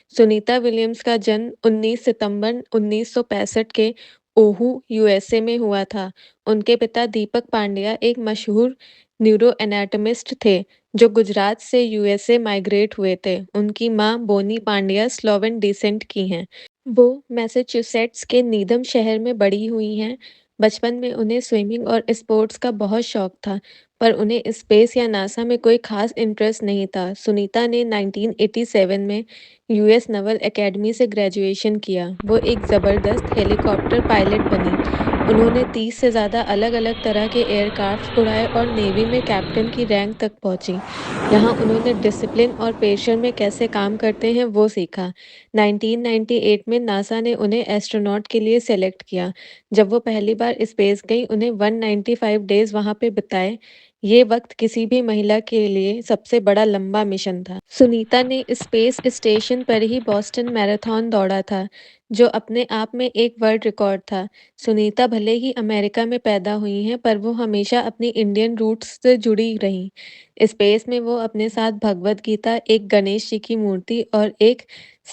Sunita Williams का जन्म 19 सितंबर 1965 के ओहू, यूएसए में हुआ था। उनके पिता दीपक पांड्या एक मशहूर न्यूरोएनाटॉमिस्ट थे, जो गुजरात से यूएसए माइग्रेट हुए थे। उनकी मां बोनी पांड्या स्लोवेन डिसेंट की हैं। वो मैसाचुसेट्स के नीदम शहर में बड़ी हुई हैं। बचपन में उन्हें स्विमिंग और स्पोर्ट्स का बहुत शौक था, पर उन्हें स्पेस या नासा में कोई खास इंटरेस्ट नहीं था। सुनीता ने 1987 में यूएस नवल एकेडमी से ग्रेजुएशन किया। वो एक ज़बरदस्त हेलीकॉप्टर पायलट बनी। उन्होंने 30 से ज़्यादा अलग-अलग तरह के एयरक्राफ्ट उड़ाए और नेवी में कैप्टन की रैंक तक पहुंची। यहाँ उन्होंने डिसिप्लिन और पेशेंस में कैसे काम करते हैं वो सीखा। 1998 में नासा ने उन्हें एस्ट्रोनॉट के लिए सेलेक्ट किया। जब वो पहली बार स्पेस गईं, उन्हें 195 डेज़ वहाँ पे बिताए। ये वक़्त किसी भी महिला के लिए सबसे बड़ा लंबा मिशन था। सुनीता ने स्पेस स्टेशन पर ही बोस्टन मैराथन दौड़ा था, जो अपने आप में एक वर्ल्ड रिकॉर्ड था। सुनीता भले ही अमेरिका में पैदा हुई हैं, पर वो हमेशा अपनी इंडियन रूट्स से जुड़ी रहीं। स्पेस में वो अपने साथ भगवद गीता, एक गणेश जी की मूर्ति और एक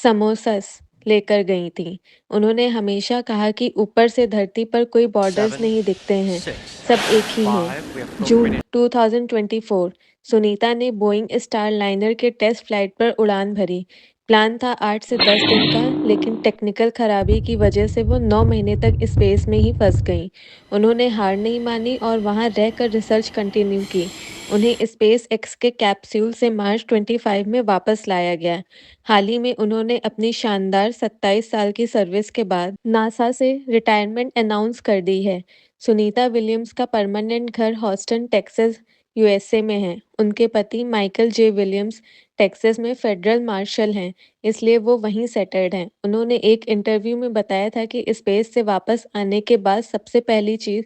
समोसस लेकर गई थीं। उन्होंने हमेशा कहा कि ऊपर से धरती पर कोई बॉर्डर्स Seven, नहीं दिखते हैं, six, सब एक ही हैं। five. We have program June in. 2024 Sunita ने बोइंग स्टारलाइनर के टेस्ट फ्लाइट पर उड़ान भरी। प्लान था 8 से 10 दिन का, लेकिन टेक्निकल खराबी की वजह से वो 9 महीने तक स्पेस में ही फंस गईं। उन्होंने हार नहीं मानी और वहां रहकर रिसर्च कंटिन्यू की। उन्हें स्पेस एक्स के कैप्सूल से मार्च 25 में वापस लाया गया। हाल ही में उन्होंने अपनी शानदार 27 साल की सर्विस के बाद नासा से रिटायरमेंट अनाउंस कर दी है। सुनीता विलियम्स का परमानेंट घर हॉस्टन, टेक्सास, यूएसए में है। उनके पति माइकल जे विलियम्स टेक्सास में फेडरल मार्शल हैं, इसलिए वो वहीं सेटल्ड हैं। उन्होंने एक इंटरव्यू में बताया था कि स्पेस से वापस आने के बाद सबसे पहली चीज़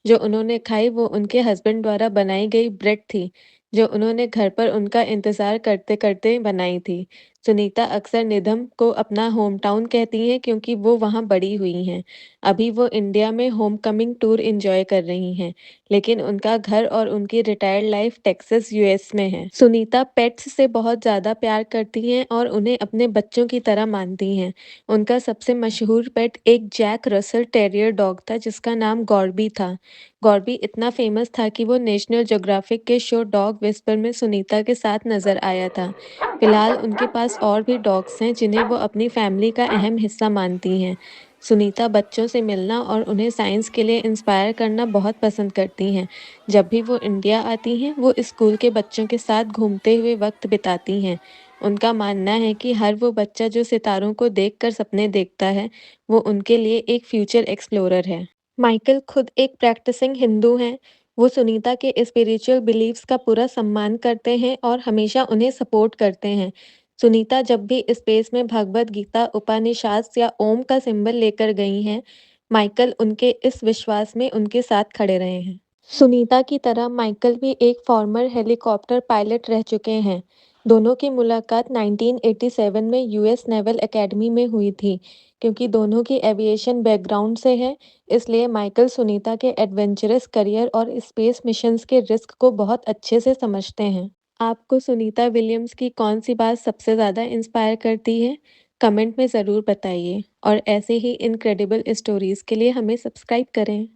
जो उन्होंने खाई वो उनके हस्बैंड द्वारा बनाई गई ब्रेड थी, जो उन्होंने घर पर उनका इंतज़ार करते-करते बनाई थी। सुनीता अक्सर निधम को अपना होमटाउन कहती हैं क्योंकि वो वहाँ बड़ी हुई हैं। अभी वो इंडिया में होमकमिंग टूर एन्जॉय कर रही हैं, लेकिन उनका घर और उनकी रिटायर्ड लाइफ टेक्सास, यूएस में है। सुनीता पेट्स से बहुत ज़्यादा प्यार करती हैं और उन्हें अपने बच्चों की तरह मानती हैं। उनका सबसे मशहूर पेट एक जैक रसल टेरियर डॉग था जिसका नाम गॉर्बी था। गॉर्बी इतना फेमस था कि वो नेशनल ज्योग्राफिक के शो डॉग विस्पर में सुनीता के साथ नजर आया था। फिलहाल उनके पास और भी डॉग्स हैं जिन्हें वो अपनी फैमिली का अहम हिस्सा मानती हैं। सुनीता बच्चों से मिलना और उन्हें साइंस के लिए इंस्पायर करना बहुत पसंद करती हैं। जब भी वो इंडिया आती हैं, वो स्कूल के बच्चों के साथ घूमते हुए वक्त बिताती हैं। उनका मानना है कि हर वो बच्चा जो सितारों को देखकर सपने देखता है, वो उनके लिए एक फ्यूचर एक्सप्लोरर है। माइकल खुद एक प्रैक्टिसिंग हिंदू हैं। वो सुनीता के स्पिरिचुअल बिलीफ्स का पूरा सम्मान करते हैं और हमेशा उन्हें सपोर्ट करते हैं। सुनीता जब भी स्पेस में भगवद गीता, उपनिषद या ओम का सिंबल लेकर गई हैं, माइकल उनके इस विश्वास में उनके साथ खड़े रहे हैं। सुनीता की तरह माइकल भी एक फॉर्मर हेलीकॉप्टर पायलट रह चुके हैं। दोनों की मुलाकात 1987 में यूएस नेवल एकेडमी में हुई थी। क्योंकि दोनों की एविएशन बैकग्राउंड से है, इसलिए माइकल सुनीता के एडवेंचरस करियर और स्पेस मिशंस के रिस्क को बहुत अच्छे से समझते हैं। आपको सुनीता विलियम्स की कौन सी बात सबसे ज़्यादा इंस्पायर करती है? कमेंट में ज़रूर बताइए और ऐसे ही इनक्रेडिबल स्टोरीज के लिए हमें सब्सक्राइब करें।